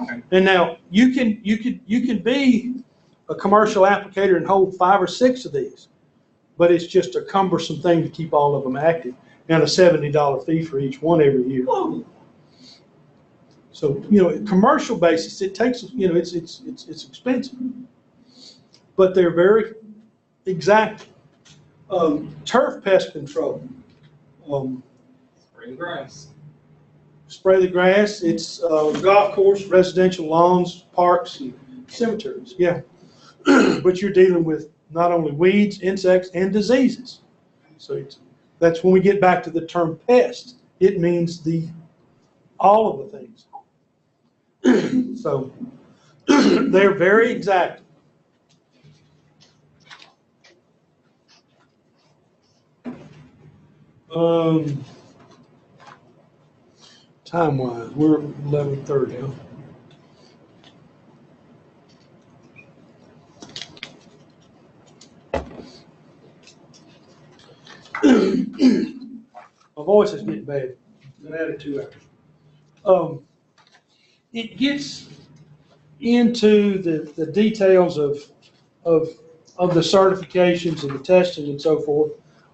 Okay. And now you can be a commercial applicator and hold 5 or 6 of these, but it's just a cumbersome thing to keep all of them active, and a $70 fee for each one every year. Whoa. So commercial basis, it takes it's expensive, but they're very exact. Turf pest control. Spray the grass. Spray the grass. It's golf course, residential lawns, parks, and cemeteries. Yeah, but you're dealing with not only weeds, insects, and diseases. So that's when we get back to the term pest. It means all of the things. So they're very exact. Time-wise, we're 11:30 now. My voice is getting bad. Been at it 2 hours. It gets into the details of the certifications and the testing and so forth.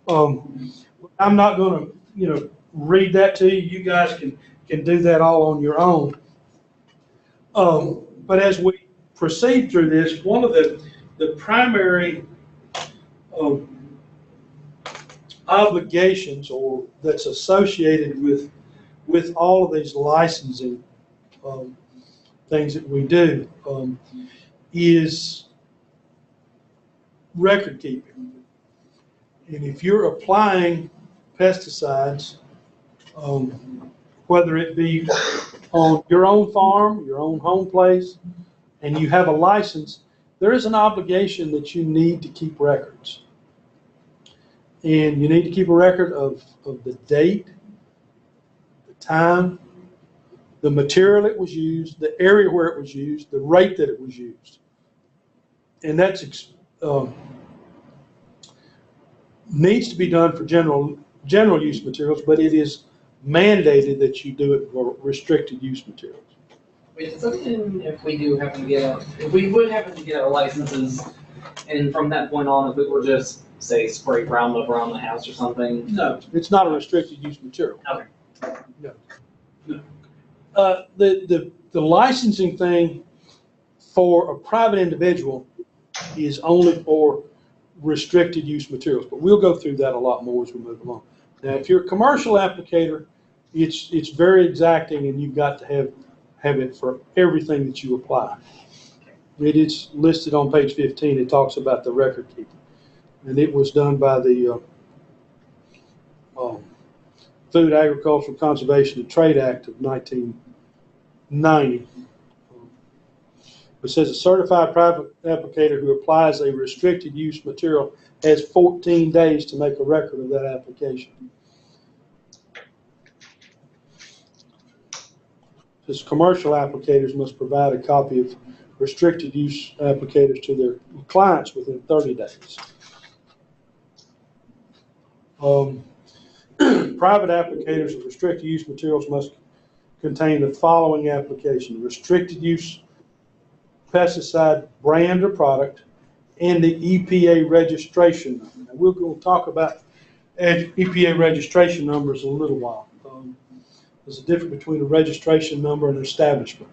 I'm not going to read that to you. You guys can do that all on your own. But as we proceed through this, one of the primary obligations or that's associated with all of these licensing things that we do is record keeping. And if you're applying pesticides, whether it be on your own farm, your own home place, and you have a license, there is an obligation that you need to keep records. And you need to keep a record of the date, the time, the material it was used, the area where it was used, the rate that it was used. And that's needs to be done for general use materials, but it is mandated that you do it for restricted use materials. Wait, does that mean if we would happen to get our licenses, and from that point on, if we were just, say, spray Roundup around the house or something? No, it's not a restricted use material. Okay. No. The licensing thing for a private individual is only for restricted use materials, but we'll go through that a lot more as we move along. Now, if you're a commercial applicator, it's very exacting, and you've got to have it for everything that you apply. It is listed on page 15. It talks about the record keeping, and it was done by the Food, Agricultural, Conservation, and Trade Act of 1990. It says a certified private applicator who applies a restricted use material has 14 days to make a record of that application. Says commercial applicators must provide a copy of restricted use applicators to their clients within 30 days. Private applicators of restricted use materials must contain the following application: restricted use pesticide brand or product and the EPA registration number. Now, we're going to talk about EPA registration numbers in a little while. There's a difference between a registration number and an establishment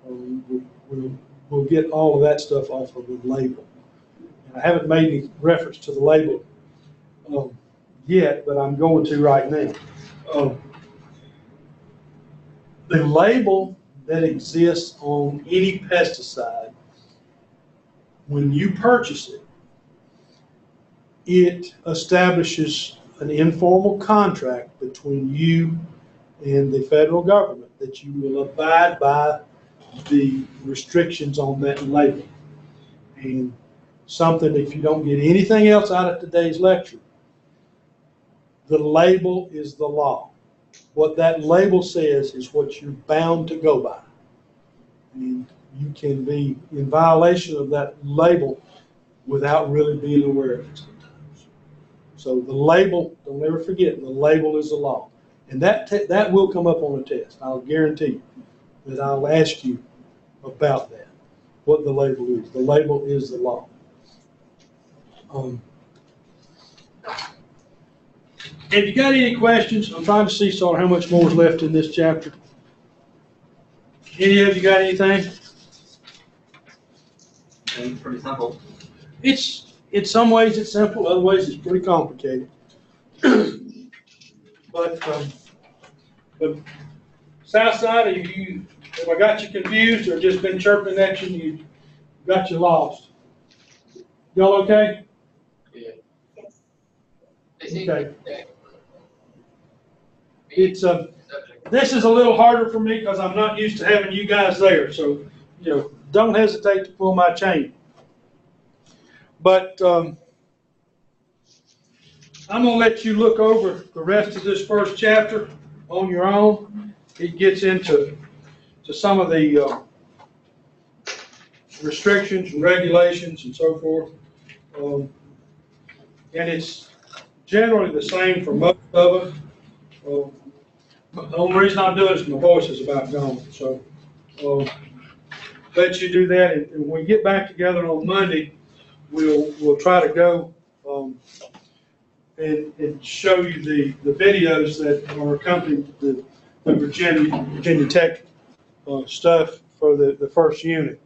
number. We'll get all of that stuff off of the label. And I haven't made any reference to the label yet, but I'm going to right now. The label that exists on any pesticide, when you purchase it, it establishes an informal contract between you and the federal government that you will abide by the restrictions on that label. And something, if you don't get anything else out of today's lecture, the label is the law. What that label says is what you're bound to go by. And you can be in violation of that label without really being aware of it sometimes. So the label, don't ever forget, the label is the law. And that will come up on a test. I'll guarantee you that I'll ask you about that, what the label is. The label is the law. Have you got any questions? I'm trying to see sort of how much more is left in this chapter. Any of you got anything? And pretty simple. It's, in some ways it's simple, other ways it's pretty complicated. But south side, have I got you confused or just been chirping at you and you got you lost? Y'all okay? Yeah. Yes. Okay. It's this is a little harder for me because I'm not used to having you guys there. So, don't hesitate to pull my chain. But I'm going to let you look over the rest of this first chapter on your own. It gets into some of the restrictions and regulations and so forth. And it's generally the same for most of us. The only reason I'm doing it is my voice is about gone. So let you do that. And when we get back together on Monday, we'll try to go and show you the videos that are accompanying the Virginia Tech stuff for the first unit.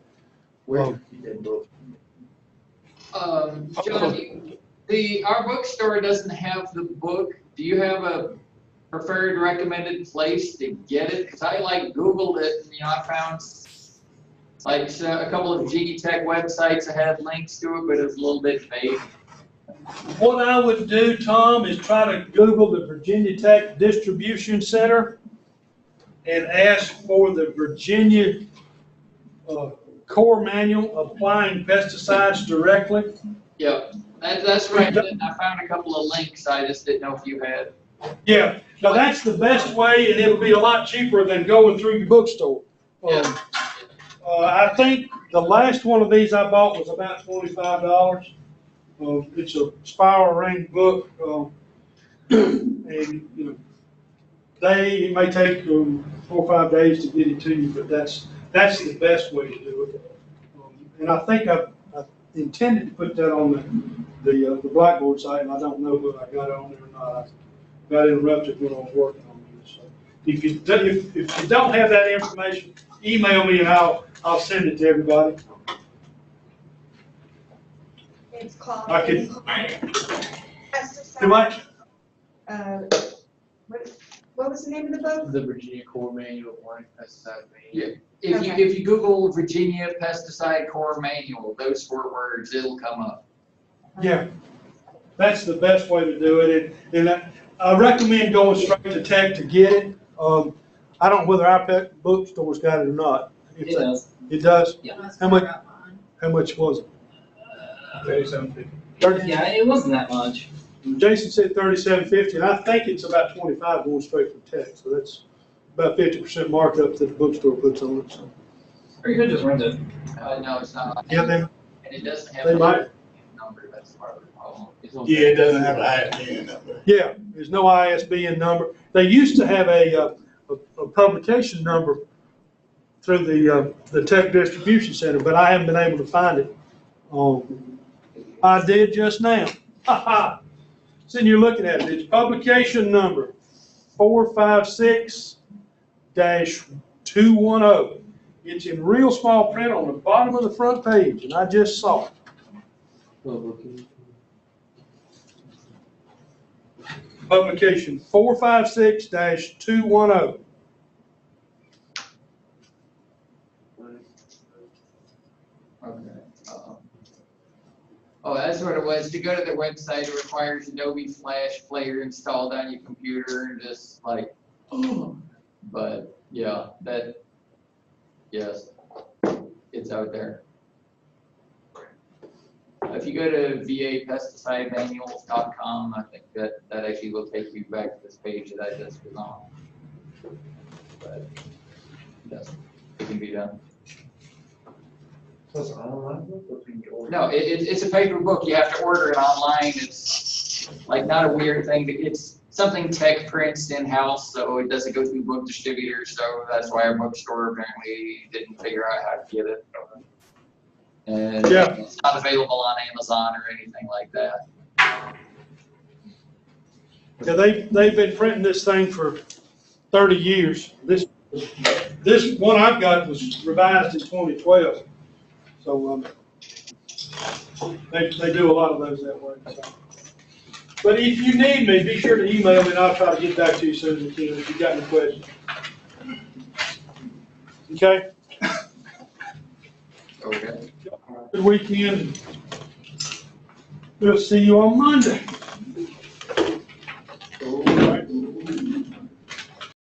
Where'd you get that book? John, our bookstore doesn't have the book. Do you have a preferred recommended place to get it? Because I Googled it, and I found a couple of Virginia Tech websites that had links to it, but it was a little bit vague. What I would do, Tom, is try to Google the Virginia Tech Distribution Center and ask for the Virginia Core Manual applying pesticides directly. Yep, that's right. And I found a couple of links. I just didn't know if you had. Yeah, now that's the best way, and it'll be a lot cheaper than going through your bookstore. Yeah. I think the last one of these I bought was about $25. It's a spiral ring book, and it may take 4 or 5 days to get it to you, but that's the best way to do it. And I think I intended to put that on the Blackboard site, and I don't know whether I got it on there or not. I got interrupted when I was working on this. So if you don't have that information, email me and I'll send it to everybody. It's called. I could. Pesticide. Do I? What was the name of the book? The Virginia Core Manual Applying Pesticide Manual. Yeah. Okay. If you Google Virginia Pesticide Core Manual, those 4 words, it'll come up. Yeah, that's the best way to do it. And I recommend going straight to Tech to get it. I don't know whether our bookstore's got it or not. It does. It does? Yeah. That's How where much- I got mine. How much was it? 3750. Yeah, it wasn't that much. Jason said 37.50, and I think it's about 25 going straight from tech, so that's about 50% markup that the bookstore puts on it, so. Or you could just rent it. No, it's not. Yeah, they, And it doesn't have. They a might. Number, that's part of the problem. It's on- Yeah, it doesn't have an ISBN number. yeah, there's no ISBN number. They used to have a publication number through the tech distribution center, but I haven't been able to find it. I did just now. Ha ha. Sitting here looking at it, it's publication number 456-210. It's in real small print on the bottom of the front page, and I just saw it. Publication 456-210. Okay. Oh, that's what it was. To go to their website, it requires Adobe Flash Player installed on your computer and just like, but yeah, yes, it's out there. If you go to vapesticidemanuals.com, I think that actually will take you back to this page that I just was on. But yes, it can be done. So it's an online book, or can you order? No, it's a paper book. You have to order it online. It's like not a weird thing. It's something tech prints in-house, so it doesn't go through book distributors. So that's why our bookstore apparently didn't figure out how to get it. And Yeah. it's not available on Amazon or anything like that. Yeah, they've been printing this thing for 30 years. This one I've got was revised in 2012. So, they do a lot of those that way, so. But if you need me, be sure to email me and I'll try to get back to you as soon as we can if you got any questions. Okay? Okay. Good weekend. We'll see you on Monday.